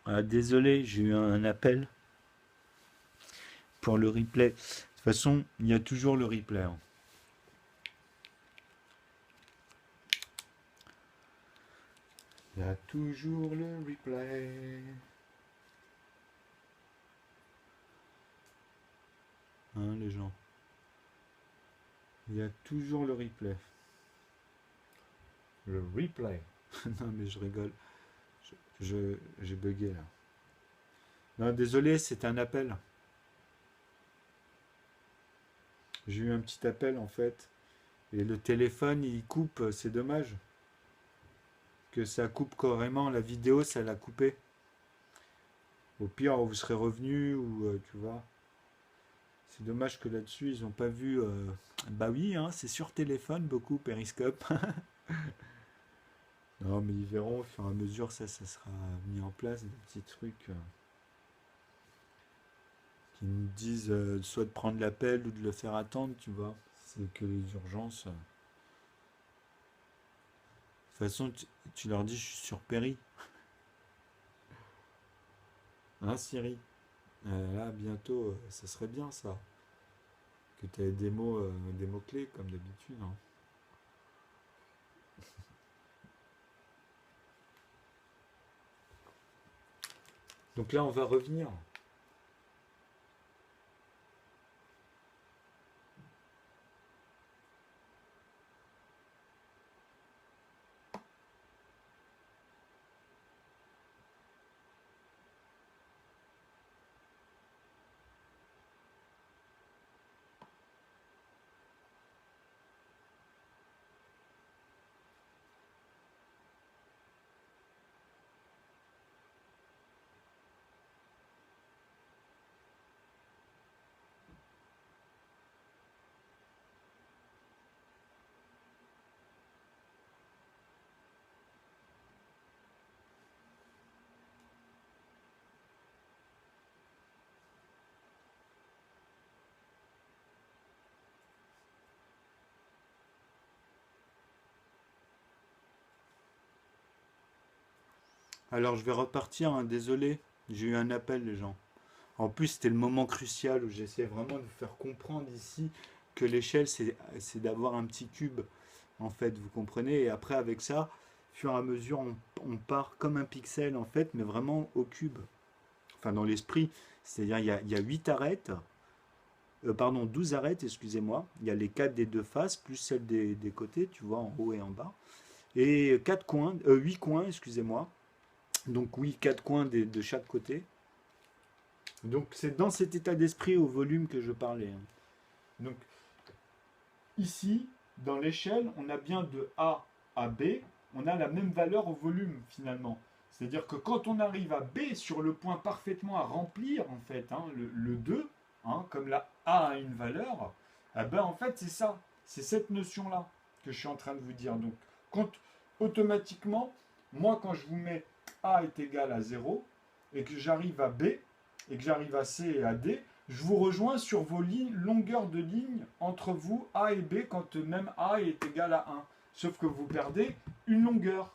Ah, désolé, j'ai eu un appel pour le replay. De toute façon, il y a toujours le replay, hein. Il y a toujours le replay. Hein, les gens. Il y a toujours le replay. Le replay. Non, mais je rigole. J'ai bugué là. Non, désolé, c'est un appel. J'ai eu un petit appel en fait. Et le téléphone, il coupe. C'est dommage. Que ça coupe carrément. La vidéo, ça l'a coupé. Au pire, vous serez revenu ou tu vois. C'est dommage que là-dessus, ils n'ont pas vu. Bah oui, hein, c'est sur téléphone beaucoup, Periscope. Non, mais ils verront au fur et à mesure, ça sera mis en place, des petits trucs qui nous disent soit de prendre l'appel ou de le faire attendre, tu vois. C'est que les urgences. De toute façon, tu leur dis, je suis sur Péri. Hein, Siri? Là, bientôt, ça serait bien ça. Que tu aies des mots-clés comme d'habitude, hein. Donc là, on va revenir. Alors, je vais repartir, hein, désolé. J'ai eu un appel, les gens. En plus, c'était le moment crucial où j'essayais vraiment de vous faire comprendre ici que l'échelle, c'est d'avoir un petit cube, en fait, vous comprenez. Et après, avec ça, au fur et à mesure, on part comme un pixel, en fait, mais vraiment au cube. Enfin, dans l'esprit. C'est-à-dire, il y a 8 arêtes, pardon, 12 arêtes, excusez-moi. Il y a les 4 des deux faces, plus celles des côtés, tu vois, en haut et en bas. Et 4 coins, 8 coins, excusez-moi. Donc oui, 4 coins de chaque côté. Donc c'est dans cet état d'esprit au volume que je parlais, hein. Donc ici, dans l'échelle, on a bien de A à B, on a la même valeur au volume finalement. C'est-à-dire que quand on arrive à B sur le point parfaitement à remplir, en fait, hein, le 2, hein, comme la A a une valeur, eh ben, en fait c'est ça, c'est cette notion-là que je suis en train de vous dire. Donc quand automatiquement, moi quand je vous mets A est égal à 0 et que j'arrive à B et que j'arrive à C et à D, je vous rejoins sur vos longueurs de ligne entre vous A et B quand même A est égal à 1. Sauf que vous perdez une longueur.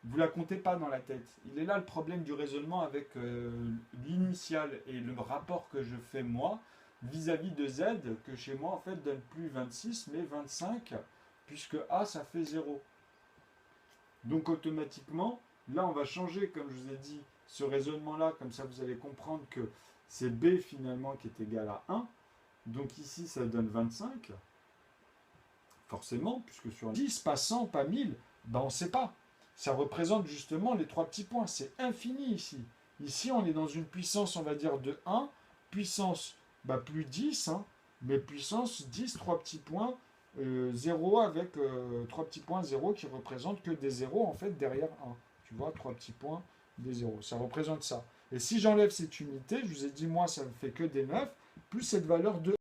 Vous ne la comptez pas dans la tête. Il est là le problème du raisonnement avec l'initial et le rapport que je fais moi vis-à-vis de Z, que chez moi en fait donne plus 26 mais 25, puisque A ça fait 0. Donc automatiquement, là on va changer, comme je vous ai dit, ce raisonnement-là, comme ça vous allez comprendre que c'est B finalement qui est égal à 1. Donc ici ça donne 25, forcément, puisque sur 10, pas 100, pas 1000, ben on ne sait pas. Ça représente justement les trois petits points. C'est infini ici. Ici on est dans une puissance, on va dire, de 1, puissance plus 10, hein, mais puissance 10, trois petits points, 0 avec 3 petits points 0 qui représentent que des zéros en fait derrière 1. Tu vois, 3 petits points, des zéros. Ça représente ça. Et si j'enlève cette unité, je vous ai dit, moi, ça ne fait que des 9, plus cette valeur de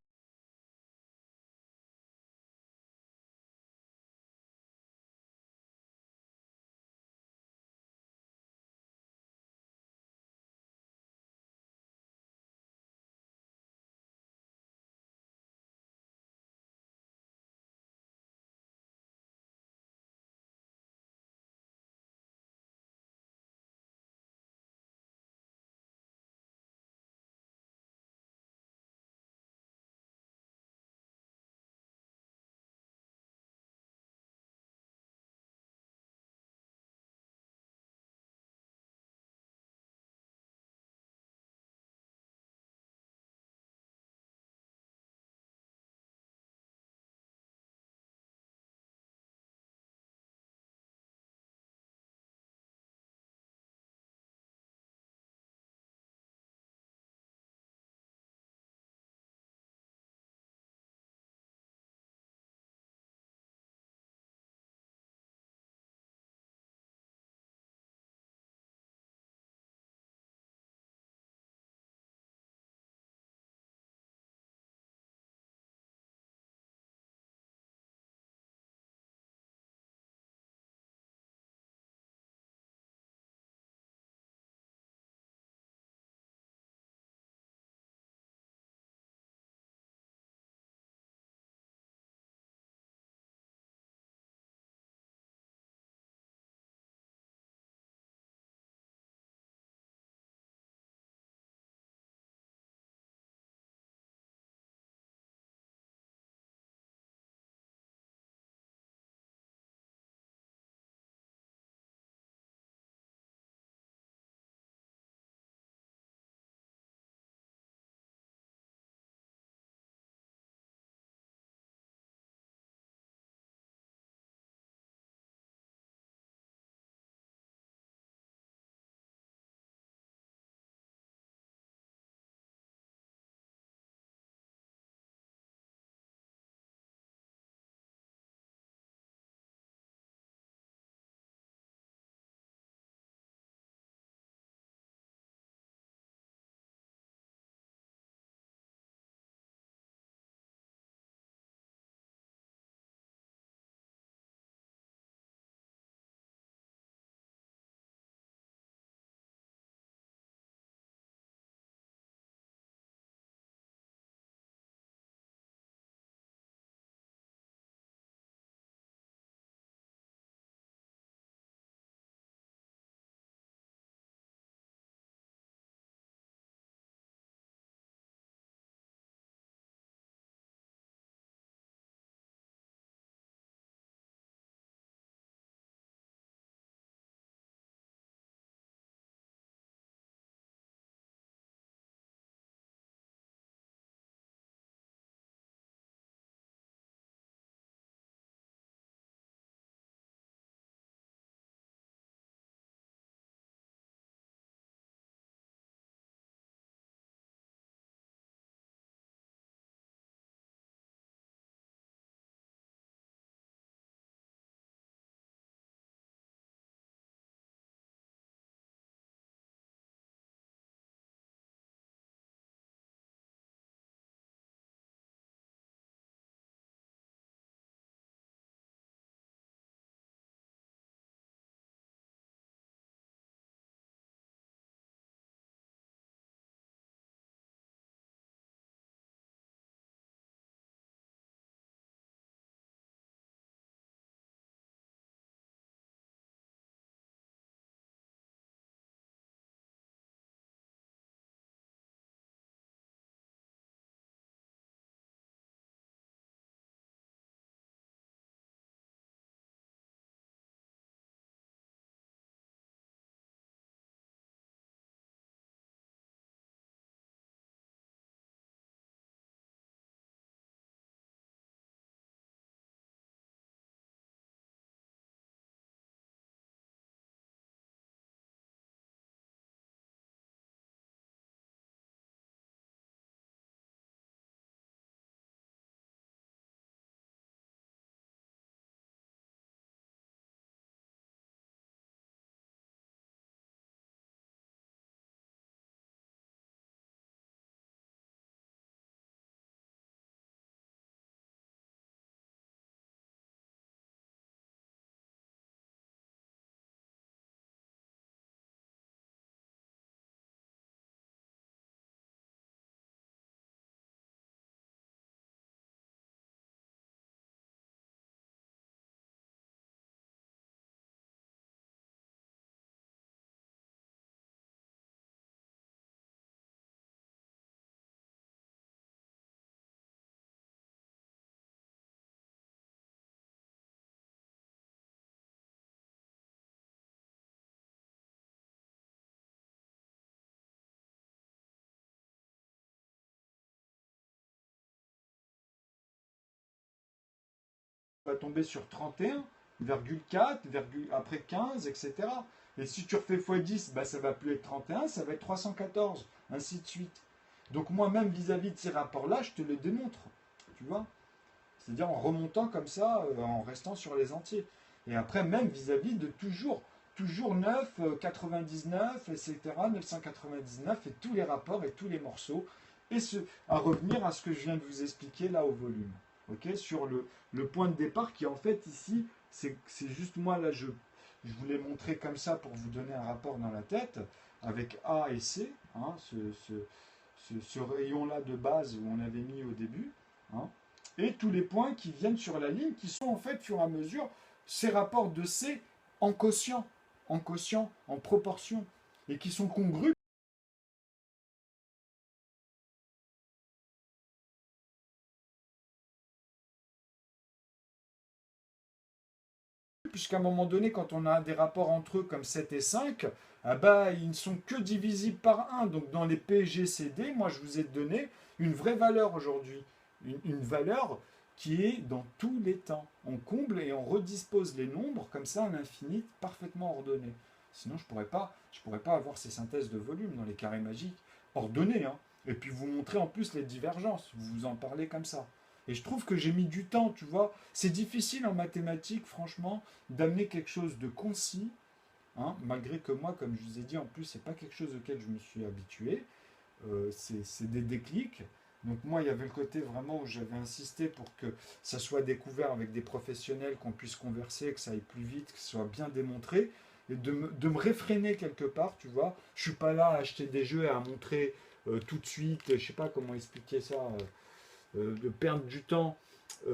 va tomber sur 31,4, après 15, etc. Et si tu refais x10, bah, ça ne va plus être 31, ça va être 314, ainsi de suite. Donc moi-même, vis-à-vis de ces rapports-là, je te les démontre. Tu vois? C'est-à-dire en remontant comme ça, en restant sur les entiers. Et après, même vis-à-vis de toujours 9, 99, etc., 999, et tous les rapports et tous les morceaux, et à revenir à ce que je viens de vous expliquer là au volume. Ok, sur le point de départ qui en fait ici, c'est juste moi là, je vous l'ai montré comme ça pour vous donner un rapport dans la tête, avec A et C, hein, ce rayon-là de base où on avait mis au début, hein, et tous les points qui viennent sur la ligne, qui sont en fait, au fur et à mesure, ces rapports de C en quotient, en proportion, et qui sont congrus. Puisqu'à un moment donné, quand on a des rapports entre eux comme 7 et 5, ah bah, ils ne sont que divisibles par 1. Donc dans les PGCD, moi je vous ai donné une vraie valeur aujourd'hui. Une valeur qui est dans tous les temps. On comble et on redispose les nombres comme ça à l'infini, parfaitement ordonnés. Sinon, je pourrais pas avoir ces synthèses de volume dans les carrés magiques ordonnés. Hein. Et puis vous montrer en plus les divergences. Vous en parlez comme ça. Et je trouve que j'ai mis du temps, tu vois. C'est difficile en mathématiques, franchement, d'amener quelque chose de concis, hein, malgré que moi, comme je vous ai dit, en plus, c'est pas quelque chose auquel je me suis habitué. C'est des déclics. Donc moi, il y avait le côté vraiment où j'avais insisté pour que ça soit découvert avec des professionnels, qu'on puisse converser, que ça aille plus vite, que ce soit bien démontré, et de me réfréner quelque part, tu vois. Je suis pas là à acheter des jeux et à montrer tout de suite, je sais pas comment expliquer ça, de perdre du temps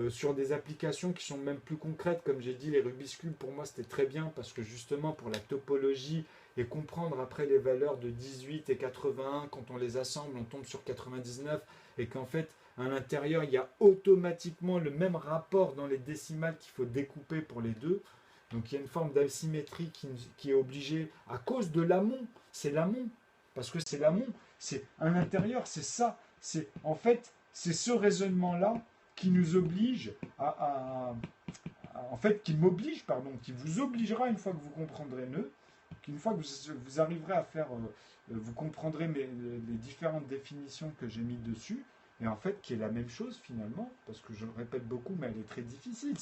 sur des applications qui sont même plus concrètes. Comme j'ai dit, les Rubik's Cube, pour moi, c'était très bien parce que justement, pour la topologie et comprendre après les valeurs de 18 et 81, quand on les assemble, on tombe sur 99 et qu'en fait, à l'intérieur, il y a automatiquement le même rapport dans les décimales qu'il faut découper pour les deux. Donc il y a une forme d'asymétrie qui est obligée à cause de l'amont. C'est l'amont. Parce que c'est l'amont. C'est à l'intérieur, c'est ça. C'est en fait, c'est ce raisonnement-là qui nous oblige en fait, qui m'oblige, pardon, qui vous obligera une fois que vous comprendrez nœud, qu'une fois que vous arriverez à faire, vous comprendrez les différentes définitions que j'ai mis dessus, et en fait, qui est la même chose finalement, parce que je le répète beaucoup, mais elle est très difficile.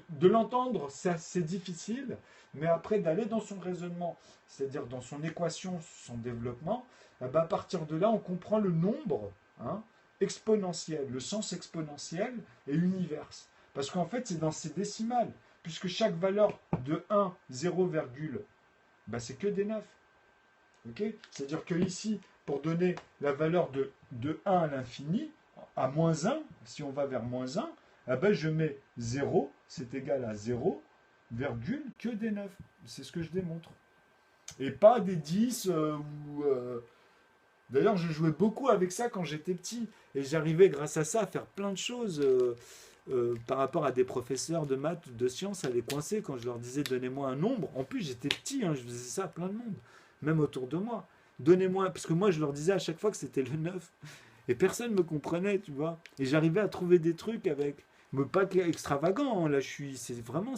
De l'entendre, c'est difficile, mais après d'aller dans son raisonnement, c'est-à-dire dans son équation, son développement, eh ben, à partir de là, on comprend le nombre, hein, exponentiel, le sens exponentiel et universe. Parce qu'en fait, c'est dans ces décimales, puisque chaque valeur de 1, 0, ben, c'est que des 9. Okay, c'est-à-dire que ici, pour donner la valeur de 1 à l'infini, à moins 1, si on va vers moins 1, eh ben, je mets 0, c'est égal à 0, virgule, que des 9. C'est ce que je démontre. Et pas des 10 ou... D'ailleurs, je jouais beaucoup avec ça quand j'étais petit. Et j'arrivais, grâce à ça, à faire plein de choses par rapport à des professeurs de maths ou de sciences à les coincer quand je leur disais donnez-moi un nombre. En plus, j'étais petit, hein, je faisais ça à plein de monde, même autour de moi. Donnez-moi, parce que moi, je leur disais à chaque fois que c'était le 9. Et personne ne me comprenait, tu vois. Et j'arrivais à trouver des trucs avec. Mais pas extravagant, hein, là, c'est vraiment,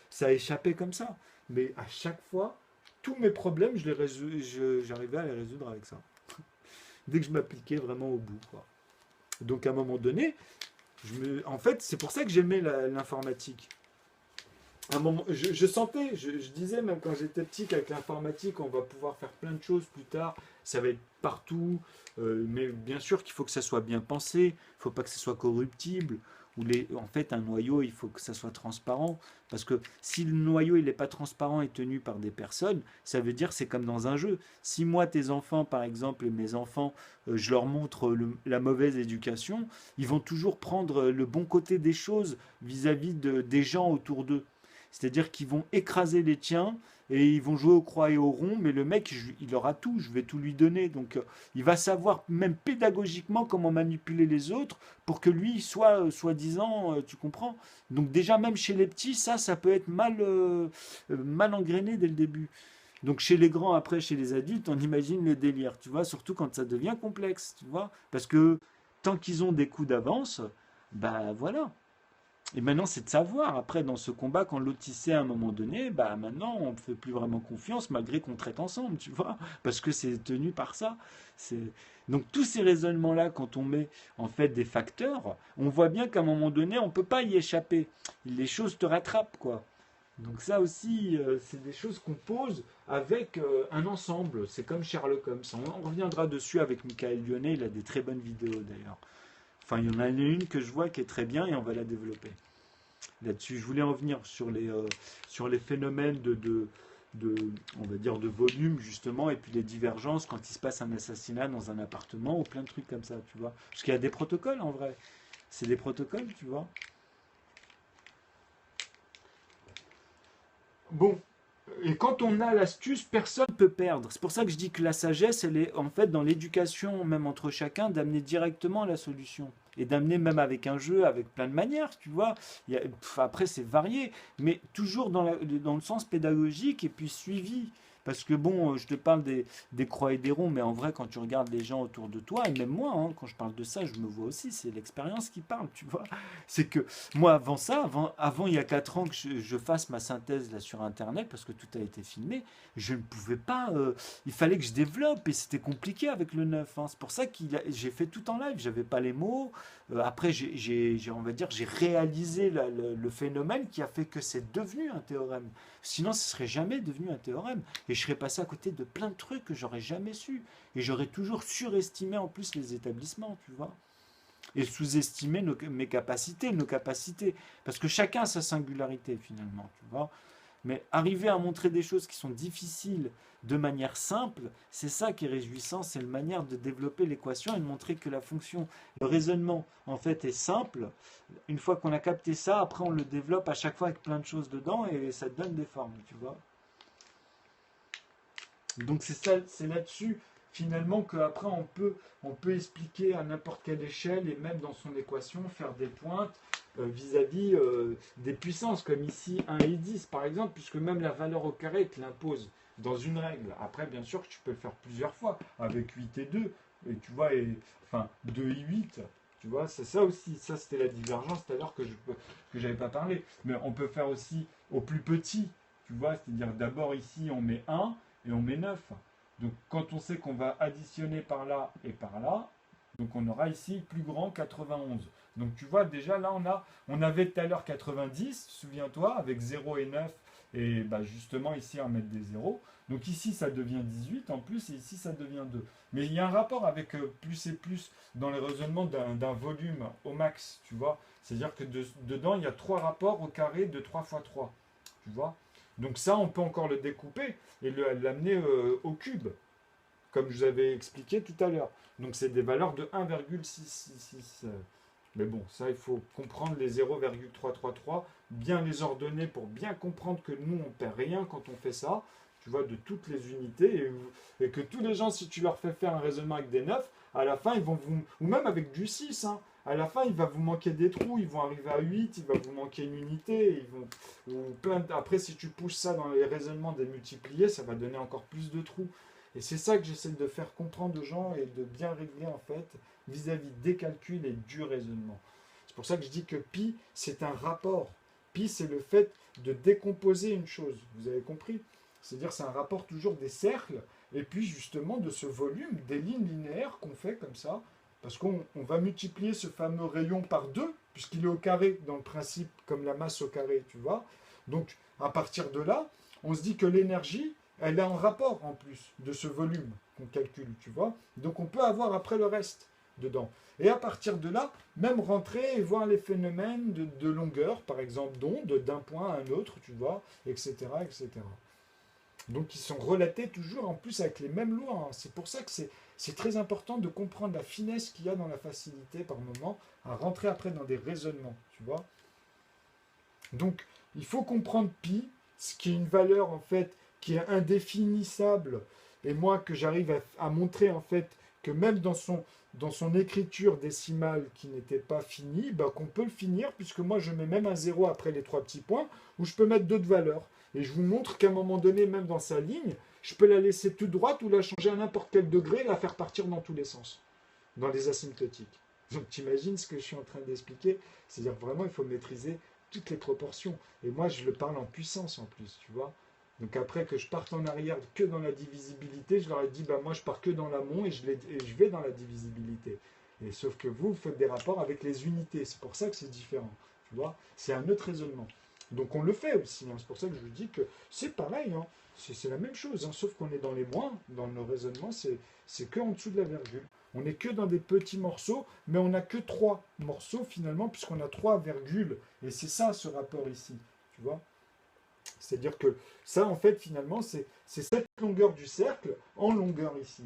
ça a échappé comme ça. Mais à chaque fois, tous mes problèmes, j'arrivais à les résoudre avec ça. Dès que je m'appliquais vraiment au bout, quoi. Donc à un moment donné, en fait, c'est pour ça que j'aimais l'informatique. À un moment, je sentais, je disais même quand j'étais petit qu'avec l'informatique, on va pouvoir faire plein de choses plus tard. Ça va être partout, mais bien sûr qu'il faut que ça soit bien pensé. Il ne faut pas que ça soit corruptible. En fait, un noyau, il faut que ça soit transparent. Parce que si le noyau il n'est pas transparent et tenu par des personnes, ça veut dire que c'est comme dans un jeu. Si moi, tes enfants, par exemple, mes enfants, je leur montre la mauvaise éducation, ils vont toujours prendre le bon côté des choses vis-à-vis des gens autour d'eux. C'est-à-dire qu'ils vont écraser les tiens et ils vont jouer au croix et au rond, mais le mec, il aura tout, je vais tout lui donner. Donc, il va savoir même pédagogiquement comment manipuler les autres pour que lui soit soi-disant, tu comprends? Donc déjà, même chez les petits, ça peut être mal engrainé dès le début. Donc chez les grands, après, chez les adultes, on imagine le délire, tu vois, surtout quand ça devient complexe, tu vois, parce que tant qu'ils ont des coups d'avance, bah voilà. Et maintenant, c'est de savoir, après, dans ce combat, quand l'autre il sait à un moment donné, bah maintenant, on ne fait plus vraiment confiance, malgré qu'on traite ensemble, tu vois, parce que c'est tenu par ça. C'est... Donc, tous ces raisonnements-là, quand on met, en fait, des facteurs, on voit bien qu'à un moment donné, on ne peut pas y échapper. Les choses te rattrapent, quoi. Donc ça aussi, c'est des choses qu'on pose avec un ensemble. C'est comme Sherlock Holmes. On reviendra dessus avec Michael Lyonnais, il a des très bonnes vidéos d'ailleurs. Enfin, il y en a une que je vois qui est très bien et on va la développer là-dessus. Je voulais en venir sur les phénomènes de, on va dire, de volume, justement, et puis les divergences quand il se passe un assassinat dans un appartement ou plein de trucs comme ça, tu vois. Parce qu'il y a des protocoles, en vrai. C'est des protocoles, tu vois. Bon, et quand on a l'astuce, personne ne peut perdre. C'est pour ça que je dis que la sagesse, elle est en fait dans l'éducation, même entre chacun, d'amener directement la solution. Et d'amener même avec un jeu, avec plein de manières, tu vois. Après, c'est varié, mais toujours dans le sens pédagogique et puis suivi. Parce que bon, je te parle des croix et des ronds, mais en vrai, quand tu regardes les gens autour de toi, et même moi, hein, quand je parle de ça, je me vois aussi, c'est l'expérience qui parle, tu vois. C'est que moi, avant ça, avant il y a 4 ans que je fasse ma synthèse là sur Internet, parce que tout a été filmé, je ne pouvais pas. Il fallait que je développe et c'était compliqué avec le neuf, hein. C'est pour ça que j'ai fait tout en live. J'avais pas les mots. Après, on va dire, j'ai réalisé le phénomène qui a fait que c'est devenu un théorème. Sinon, ce serait jamais devenu un théorème. Et je serais passé à côté de plein de trucs que j'aurais jamais su. Et j'aurais toujours surestimé en plus les établissements, tu vois, et sous-estimer mes capacités, nos capacités. Parce que chacun a sa singularité finalement, tu vois. Mais arriver à montrer des choses qui sont difficiles de manière simple, c'est ça qui est réjouissant, c'est la manière de développer l'équation et de montrer que la fonction, le raisonnement en fait est simple. Une fois qu'on a capté ça, après on le développe à chaque fois avec plein de choses dedans et ça donne des formes, tu vois. Donc c'est ça, c'est là-dessus finalement qu'après on peut expliquer à n'importe quelle échelle et même dans son équation faire des pointes vis-à-vis des puissances, comme ici 1 et 10 par exemple, puisque même la valeur au carré te l'impose dans une règle. Après, bien sûr que tu peux le faire plusieurs fois, avec 8 et 2 et tu vois, enfin 2 et 8 tu vois, c'est ça aussi, ça c'était la divergence tout à l'heure que j'avais pas parlé. Mais on peut faire aussi au plus petit, tu vois, c'est-à-dire d'abord ici on met 1 et on met 9. Donc quand on sait qu'on va additionner par là et par là, donc on aura ici plus grand 91. Donc tu vois déjà là on avait tout à l'heure 90, souviens-toi, avec 0 et 9 et bah, justement ici on va mettre des zéros. Donc ici ça devient 18 en plus et ici ça devient 2. Mais il y a un rapport avec plus et plus dans les raisonnements d'un volume au max, tu vois. C'est-à-dire que dedans il y a 3 rapports au carré de 3 fois 3, tu vois. Donc ça on peut encore le découper et l'amener au cube, comme je vous avais expliqué tout à l'heure. Donc c'est des valeurs de 1,666. Mais bon, ça il faut comprendre les 0,333, bien les ordonner pour bien comprendre que nous on ne perd rien quand on fait ça, tu vois, de toutes les unités, et que tous les gens, si tu leur fais faire un raisonnement avec des 9, à la fin ils vont vous, ou même avec du 6, hein, à la fin il va vous manquer des trous, ils vont arriver à 8, il va vous manquer une unité, après si tu pousses ça dans les raisonnements des multipliés, ça va donner encore plus de trous. Et c'est ça que j'essaie de faire comprendre aux gens et de bien régler en fait vis-à-vis des calculs et du raisonnement. C'est pour ça que je dis que pi, c'est un rapport. Pi, c'est le fait de décomposer une chose. Vous avez compris? C'est-à-dire c'est un rapport toujours des cercles et puis justement de ce volume, des lignes linéaires qu'on fait comme ça, parce qu'on va multiplier ce fameux rayon par 2, puisqu'il est au carré dans le principe, comme la masse au carré, tu vois. Donc à partir de là, on se dit que l'énergie, elle est en rapport en plus de ce volume qu'on calcule, tu vois. Donc on peut avoir après le reste dedans. Et à partir de là, même rentrer et voir les phénomènes de longueur, par exemple d'onde, d'un point à un autre, tu vois, etc., etc. Donc ils sont relatés toujours en plus avec les mêmes lois, hein. C'est pour ça que c'est très important de comprendre la finesse qu'il y a dans la facilité par moment à rentrer après dans des raisonnements, tu vois. Donc il faut comprendre pi, ce qui est une valeur en fait qui est indéfinissable, et moi que j'arrive à montrer en fait que même dans son écriture décimale qui n'était pas finie, bah, qu'on peut le finir, puisque moi je mets même un 0 après les 3 petits points, où je peux mettre d'autres valeurs. Et je vous montre qu'à un moment donné, même dans sa ligne, je peux la laisser toute droite ou la changer à n'importe quel degré et la faire partir dans tous les sens, dans les asymptotiques. Donc tu imagines ce que je suis en train d'expliquer. C'est-à-dire vraiment, il faut maîtriser toutes les proportions. Et moi, je le parle en puissance en plus, tu vois. Donc après que je parte en arrière que dans la divisibilité, je leur ai dit, bah moi je pars que dans l'amont et je vais dans la divisibilité. Et sauf que vous faites des rapports avec les unités. C'est pour ça que c'est différent. Tu vois, c'est un autre raisonnement. Donc on le fait aussi. Hein. C'est pour ça que je vous dis que c'est pareil. Hein. C'est la même chose. Hein. Sauf qu'on est dans les moins. Dans nos raisonnements, c'est que en dessous de la virgule. On n'est que dans des petits morceaux, mais on n'a que trois morceaux finalement, puisqu'on a trois virgules. Et c'est ça ce rapport ici. Tu vois. C'est-à-dire que ça, en fait, finalement, c'est cette longueur du cercle en longueur ici,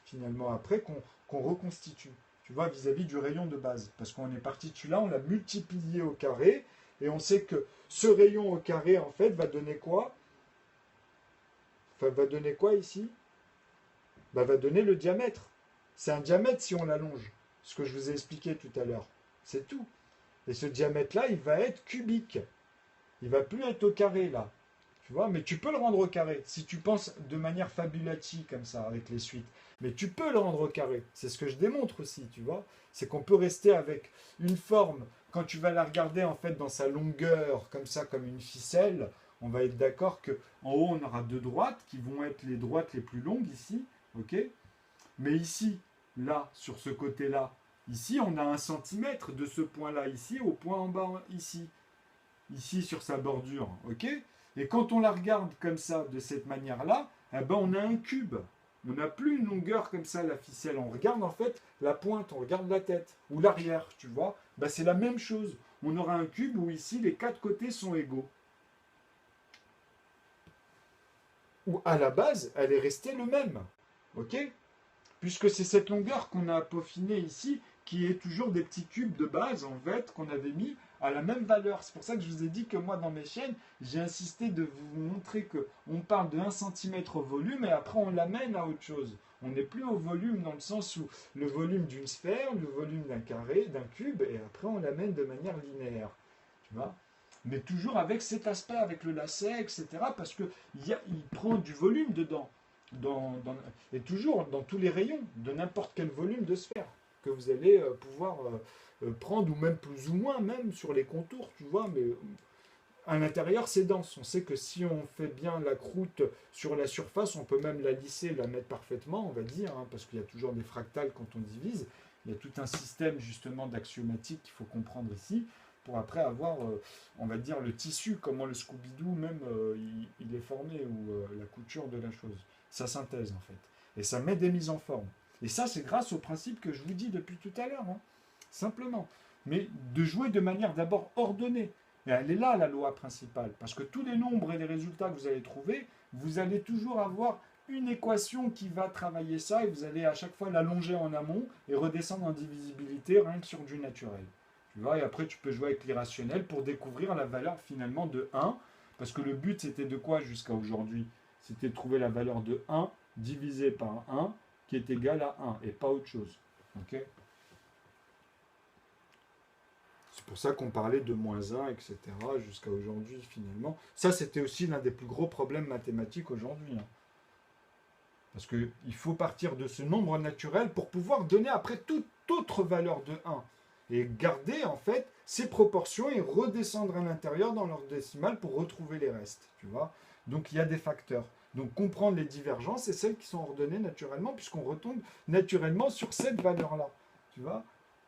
finalement, après qu'on reconstitue, tu vois, vis-à-vis du rayon de base. Parce qu'on est parti de celui-là, on l'a multiplié au carré, et on sait que ce rayon au carré, en fait, va donner quoi? Enfin, va donner quoi ici? Bah, va donner le diamètre. C'est un diamètre si on l'allonge, ce que je vous ai expliqué tout à l'heure. C'est tout. Et ce diamètre-là, il va être cubique. Il va plus être au carré, là. Tu vois, mais tu peux le rendre au carré, si tu penses de manière fabulative comme ça, avec les suites. Mais tu peux le rendre au carré. C'est ce que je démontre aussi, tu vois. C'est qu'on peut rester avec une forme, quand tu vas la regarder en fait dans sa longueur, comme ça, comme une ficelle, on va être d'accord que en haut, on aura deux droites qui vont être les droites les plus longues ici, ok? Mais ici, là, sur ce côté-là, ici, on a 1 centimètre de ce point-là ici au point en bas ici. Ici sur sa bordure, ok? Et quand on la regarde comme ça, de cette manière-là, eh ben on a un cube. On n'a plus une longueur comme ça, la ficelle. On regarde en fait la pointe, on regarde la tête ou l'arrière, tu vois. Ben, c'est la même chose. On aura un cube où ici les quatre côtés sont égaux. Ou à la base, elle est restée le même, ok? Puisque c'est cette longueur qu'on a peaufinée ici, qui est toujours des petits cubes de base, en fait, qu'on avait mis à la même valeur. C'est pour ça que je vous ai dit que moi, dans mes chaînes, j'ai insisté de vous montrer qu'on parle de 1 centimètre au volume, et après, on l'amène à autre chose. On n'est plus au volume dans le sens où le volume d'une sphère, le volume d'un carré, d'un cube, et après, on l'amène de manière linéaire. Tu vois? Mais toujours avec cet aspect, avec le lacet, etc., parce qu'il prend du volume dedans et toujours dans tous les rayons de n'importe quel volume de sphère que vous allez pouvoir prendre, ou même plus ou moins, même sur les contours, tu vois, mais à l'intérieur c'est dense. On sait que si on fait bien la croûte sur la surface, on peut même la lisser, la mettre parfaitement, on va dire, hein, parce qu'il y a toujours des fractales quand on divise. Il y a tout un système justement d'axiomatique qu'il faut comprendre ici, pour après avoir, on va dire, le tissu, comment le Scooby-Doo même, il est formé, ou la couture de la chose, sa synthèse en fait. Et ça met des mises en forme. Et ça, c'est grâce au principe que je vous dis depuis tout à l'heure, hein, simplement. Mais de jouer de manière d'abord ordonnée. Et elle est là, la loi principale. Parce que tous les nombres et les résultats que vous allez trouver, vous allez toujours avoir une équation qui va travailler ça, et vous allez à chaque fois l'allonger en amont et redescendre en divisibilité rien que sur du naturel. Tu vois, et après tu peux jouer avec l'irrationnel pour découvrir la valeur finalement de 1, parce que le but c'était de quoi jusqu'à aujourd'hui? C'était de trouver la valeur de 1 divisé par 1 qui est égal à 1 et pas autre chose. Ok? C'est pour ça qu'on parlait de moins 1, etc. jusqu'à aujourd'hui finalement. Ça c'était aussi l'un des plus gros problèmes mathématiques aujourd'hui. Hein. Parce qu'il faut partir de ce nombre naturel pour pouvoir donner après toute autre valeur de 1. Et garder en fait ces proportions et redescendre à l'intérieur dans l'ordre décimal pour retrouver les restes. Tu vois. Donc il y a des facteurs. Donc comprendre les divergences et celles qui sont ordonnées naturellement, puisqu'on retombe naturellement sur cette valeur-là. Tu vois.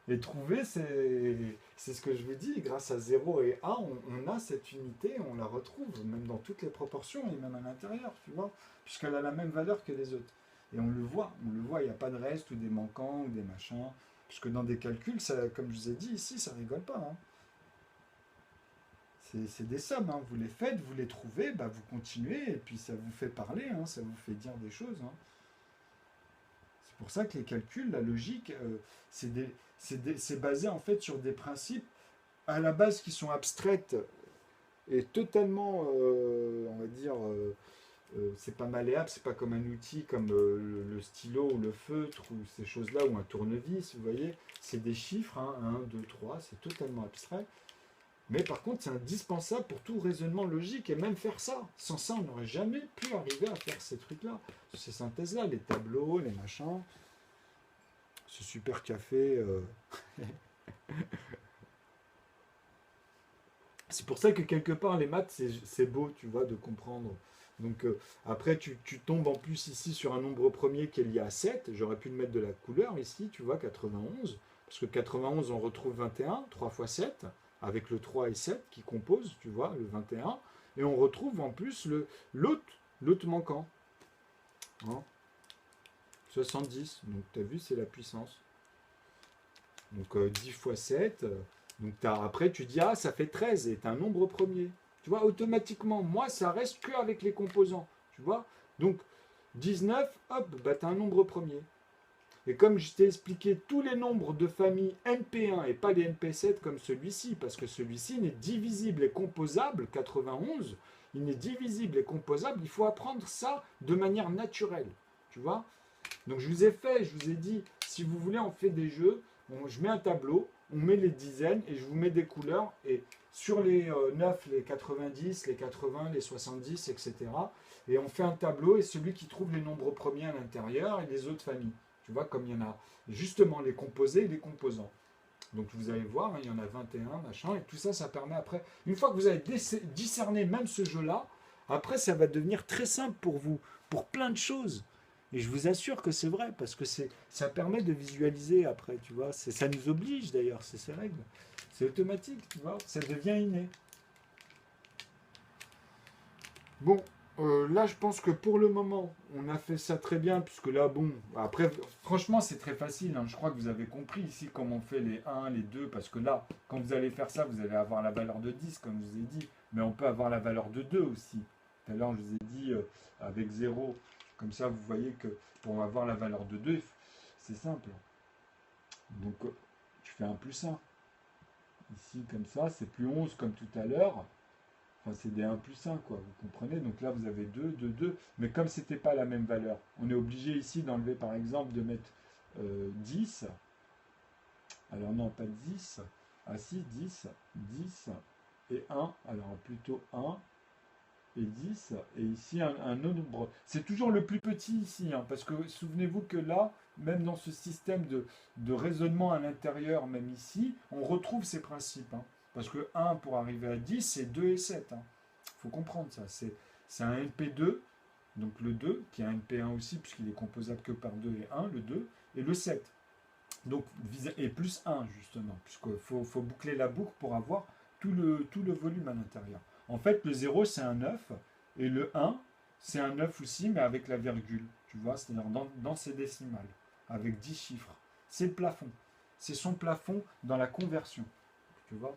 Et trouver, c'est ce que je vous dis, grâce à 0 et 1, on a cette unité, on la retrouve, même dans toutes les proportions, et même à l'intérieur, tu vois, puisqu'elle a la même valeur que les autres. Et on le voit, il n'y a pas de reste, ou des manquants, ou des machins, puisque dans des calculs, ça, comme je vous ai dit ici, ça rigole pas. Hein. C'est des sommes, hein. Vous les faites, vous les trouvez, bah, vous continuez, et puis ça vous fait parler, hein, ça vous fait dire des choses. Hein. C'est pour ça que les calculs, la logique, c'est basé en fait sur des principes à la base qui sont abstraites et totalement, on va dire, c'est pas malléable, c'est pas comme un outil comme le stylo ou le feutre ou ces choses-là, ou un tournevis, vous voyez, c'est des chiffres, hein, 1, 2, 3, c'est totalement abstrait. Mais par contre, c'est indispensable pour tout raisonnement logique, et même faire ça. Sans ça, on n'aurait jamais pu arriver à faire ces trucs-là, ces synthèses-là, les tableaux, les machins, ce super café. C'est pour ça que quelque part, les maths, c'est beau, tu vois, de comprendre. Donc après, tu tombes en plus ici sur un nombre premier qui est lié à 7. J'aurais pu le mettre de la couleur ici, tu vois, 91. Parce que 91, on retrouve 21, 3 fois 7, avec le 3 et 7 qui composent, tu vois, le 21. Et un. Et on retrouve en plus l'autre manquant. Hein, 70. Donc tu as vu, c'est la puissance. Donc 10 fois 7. Donc après, tu dis, ah, ça fait 13 et tu as un nombre premier. Tu vois, automatiquement, moi, ça reste qu'avec les composants. Tu vois. Donc 19, hop, bah, tu as un nombre premier. Et comme je t'ai expliqué, tous les nombres de famille NP1 et pas les NP7 comme celui-ci, parce que celui-ci n'est divisible et composable, 91, il n'est divisible et composable, il faut apprendre ça de manière naturelle. Tu vois. Donc je vous ai fait, je vous ai dit, si vous voulez, on fait des jeux, je mets un tableau, on met les dizaines et je vous mets des couleurs. Et sur les 9, les 90, les 80, les 70, etc. Et on fait un tableau et celui qui trouve les nombres premiers à l'intérieur et les autres familles. Tu vois, comme il y en a justement les composés et les composants. Donc vous allez voir, hein, il y en a 21, machin, et tout ça, ça permet après, une fois que vous avez discerné même ce jeu-là, après ça va devenir très simple pour vous, pour plein de choses. Et je vous assure que c'est vrai, parce que ça permet de visualiser après, tu vois. Ça nous oblige d'ailleurs, c'est ces règles. C'est automatique, tu vois, ça devient inné. Bon, là je pense que pour le moment, on a fait ça très bien, puisque là, bon, après, franchement, c'est très facile, hein. Je crois que vous avez compris ici comment on fait les 1, les 2, parce que là, quand vous allez faire ça, vous allez avoir la valeur de 10, comme je vous ai dit, mais on peut avoir la valeur de 2 aussi. Tout à l'heure, je vous ai dit avec 0, comme ça, vous voyez que pour avoir la valeur de 2, c'est simple. Donc, tu fais un plus 1. Ici, comme ça, c'est plus 11 comme tout à l'heure. Enfin, c'est des 1 plus 1, quoi, vous comprenez? Donc là, vous avez 2, 2, 2. Mais comme ce n'était pas la même valeur, on est obligé ici d'enlever, par exemple, de mettre 10. Alors non, pas 10. Ah si, 10, 10 et 1. Alors plutôt 1 et 10. Et ici, un nombre. C'est toujours le plus petit ici, hein, parce que souvenez-vous que là, même dans ce système de raisonnement à l'intérieur, même ici, on retrouve ces principes. Hein. Parce que 1 pour arriver à 10, c'est 2 et 7. Il faut comprendre ça. C'est un NP2, donc le 2, qui est un NP1 aussi, puisqu'il est composable que par 2 et 1, le 2, et le 7. Donc, et plus 1, justement, puisqu'il faut boucler la boucle pour avoir tout le volume à l'intérieur. En fait, le 0, c'est un 9, et le 1, c'est un 9 aussi, mais avec la virgule, tu vois, c'est-à-dire dans ses décimales, avec 10 chiffres. C'est le plafond. C'est son plafond dans la conversion, tu vois.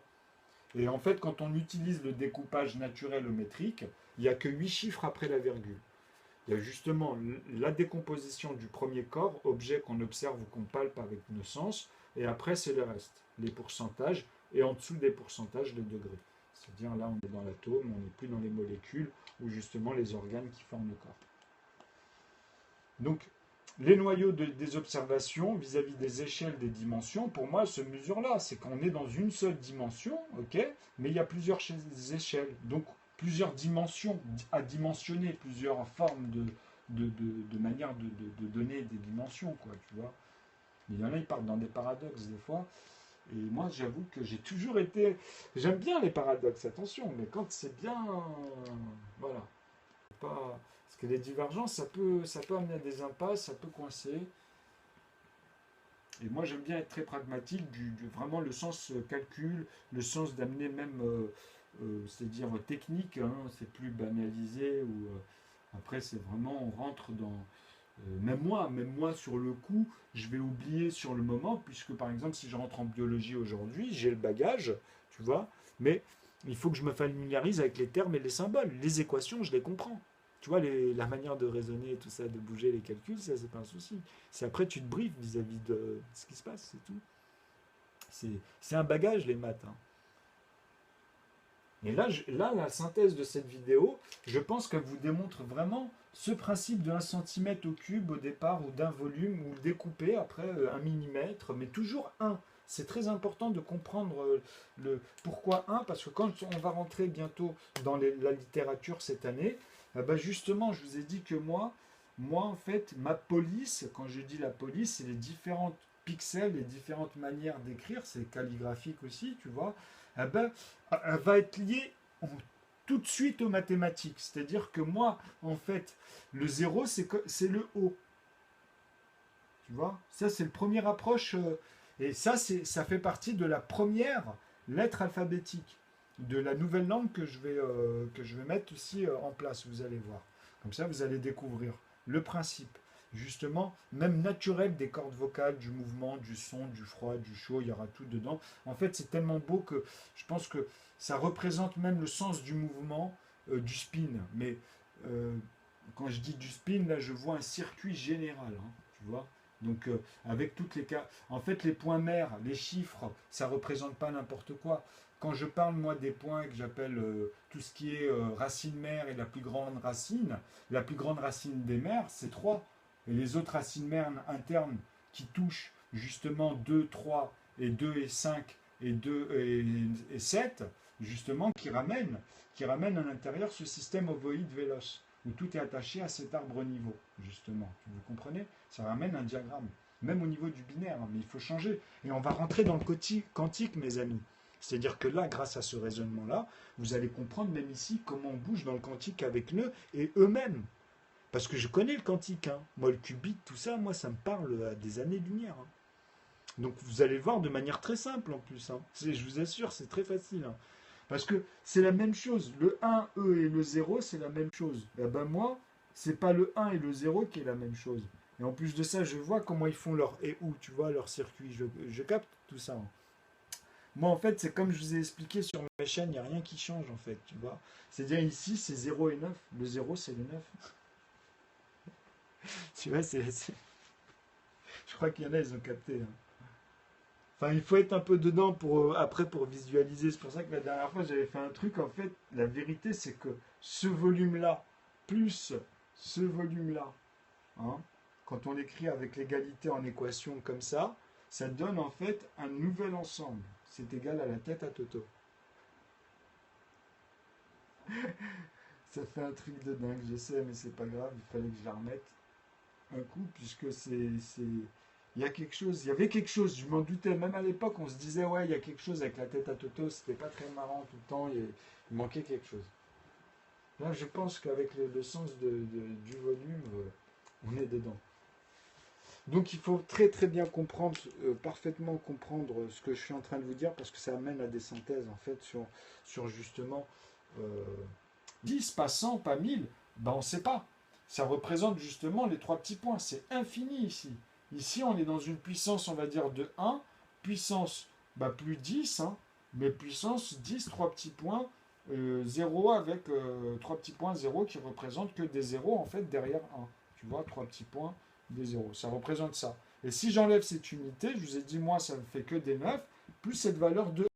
Et en fait, quand on utilise le découpage naturel au métrique, il n'y a que 8 chiffres après la virgule. Il y a justement la décomposition du premier corps, objet qu'on observe ou qu'on palpe avec nos sens, et après c'est le reste, les pourcentages, et en dessous des pourcentages, les degrés. C'est-à-dire là on est dans l'atome, on n'est plus dans les molécules, ou justement les organes qui forment le corps. Donc les noyaux des observations vis-à-vis des échelles des dimensions, pour moi, se mesurent là. C'est qu'on est dans une seule dimension, ok, mais il y a plusieurs échelles. Donc, plusieurs dimensions à dimensionner, plusieurs formes de manière de donner des dimensions, quoi, tu vois. Mais il y en a, ils partent dans des paradoxes, des fois. Et moi, j'avoue que j'ai toujours été... J'aime bien les paradoxes, attention, mais quand c'est bien... Voilà. Pas... Parce que les divergences, ça peut amener à des impasses, ça peut coincer. Et moi, j'aime bien être très pragmatique, vraiment le sens calcul, le sens d'amener même, c'est-à-dire technique, hein, c'est plus banalisé, ou après, c'est vraiment, on rentre dans... même moi, sur le coup, je vais oublier sur le moment, puisque par exemple, si je rentre en biologie aujourd'hui, j'ai le bagage, tu vois, mais il faut que je me familiarise avec les termes et les symboles. Les équations, je les comprends. Tu vois, la manière de raisonner, tout ça, de bouger les calculs, ça, c'est pas un souci. C'est après, tu te briefes vis-à-vis de ce qui se passe, c'est tout. C'est un bagage, les maths. Hein. Et là, la synthèse de cette vidéo, je pense qu'elle vous démontre vraiment ce principe de 1 centimètre au cube au départ, ou d'un volume, ou découpé après 1 millimètre, mais toujours 1. C'est très important de comprendre le pourquoi 1, parce que quand on va rentrer bientôt dans la littérature cette année, justement, je vous ai dit que moi, en fait, ma police, quand je dis la police, c'est les différentes pixels, les différentes manières d'écrire, c'est calligraphique aussi, tu vois, eh ben, elle va être liée tout de suite aux mathématiques. C'est-à-dire que moi, en fait, le zéro, c'est le O. Tu vois, ça, c'est le premier approche. Et ça fait partie de la première lettre alphabétique de la nouvelle langue que je vais mettre aussi en place, vous allez voir. Comme ça, vous allez découvrir le principe, justement, même naturel des cordes vocales, du mouvement, du son, du froid, du chaud, il y aura tout dedans. En fait, c'est tellement beau que je pense que ça représente même le sens du mouvement, du spin. Mais euh, quand je dis du spin, là, je vois un circuit général, hein, tu vois. Donc, avec toutes les cas. En fait, les points mères, les chiffres, ça ne représente pas n'importe quoi. Quand je parle, moi, des points que j'appelle tout ce qui est racine mère et la plus grande racine des mères, c'est 3. Et les autres racines mères internes qui touchent justement 2, 3 et 2 et 5 et 2 et 7, justement, qui ramènent à l'intérieur ce système ovoïde véloce, où tout est attaché à cet arbre niveau, justement. Vous comprenez? Ça ramène un diagramme, même au niveau du binaire, hein, mais il faut changer. Et on va rentrer dans le quantique, mes amis. C'est-à-dire que là, grâce à ce raisonnement-là, vous allez comprendre même ici comment on bouge dans le quantique avec le et eux-mêmes. Parce que je connais le quantique, hein. Moi, le qubit, tout ça, moi, ça me parle à des années-lumière. Hein. Donc vous allez voir de manière très simple en plus. Hein. Je vous assure, c'est très facile. Hein. Parce que c'est la même chose. Le 1, E et le 0, c'est la même chose. Et ben moi, c'est pas le 1 et le 0 qui est la même chose. Et en plus de ça, je vois comment ils font leur et où, tu vois, leur circuit. Je capte tout ça. Hein. Moi, en fait, c'est comme je vous ai expliqué sur ma chaîne, il n'y a rien qui change, en fait, tu vois. C'est-à-dire ici, c'est 0 et 9. Le 0, c'est le 9. Tu vois, je crois qu'il y en a, ils ont capté. Hein. Enfin, il faut être un peu dedans après pour visualiser. C'est pour ça que la dernière fois, j'avais fait un truc. En fait, la vérité, c'est que ce volume-là, plus ce volume-là, hein, quand on l'écrit avec l'égalité en équation comme ça donne en fait un nouvel ensemble. C'est égal à la tête à Toto. Ça fait un truc de dingue, je sais, mais c'est pas grave, il fallait que je la remette un coup, puisque il y a quelque chose, il y avait quelque chose, je m'en doutais, même à l'époque, on se disait, ouais, il y a quelque chose avec la tête à Toto, c'était pas très marrant tout le temps, il manquait quelque chose. Là, je pense qu'avec le sens du volume, on est dedans. Donc il faut très très bien comprendre, parfaitement comprendre ce que je suis en train de vous dire, parce que ça amène à des synthèses, en fait, sur justement euh, 10, pas 100, pas 1000, ben on ne sait pas. Ça représente justement les trois petits points. C'est infini ici. Ici, on est dans une puissance, on va dire, de 1, puissance plus 10, hein, mais puissance 10, 3 petits points, 0 avec 3 petits points 0 qui représentent que des zéros en fait derrière 1. Tu vois, 3 petits points, des zéros. Ça représente ça. Et si j'enlève cette unité, je vous ai dit, moi, ça ne fait que des 9, plus cette valeur de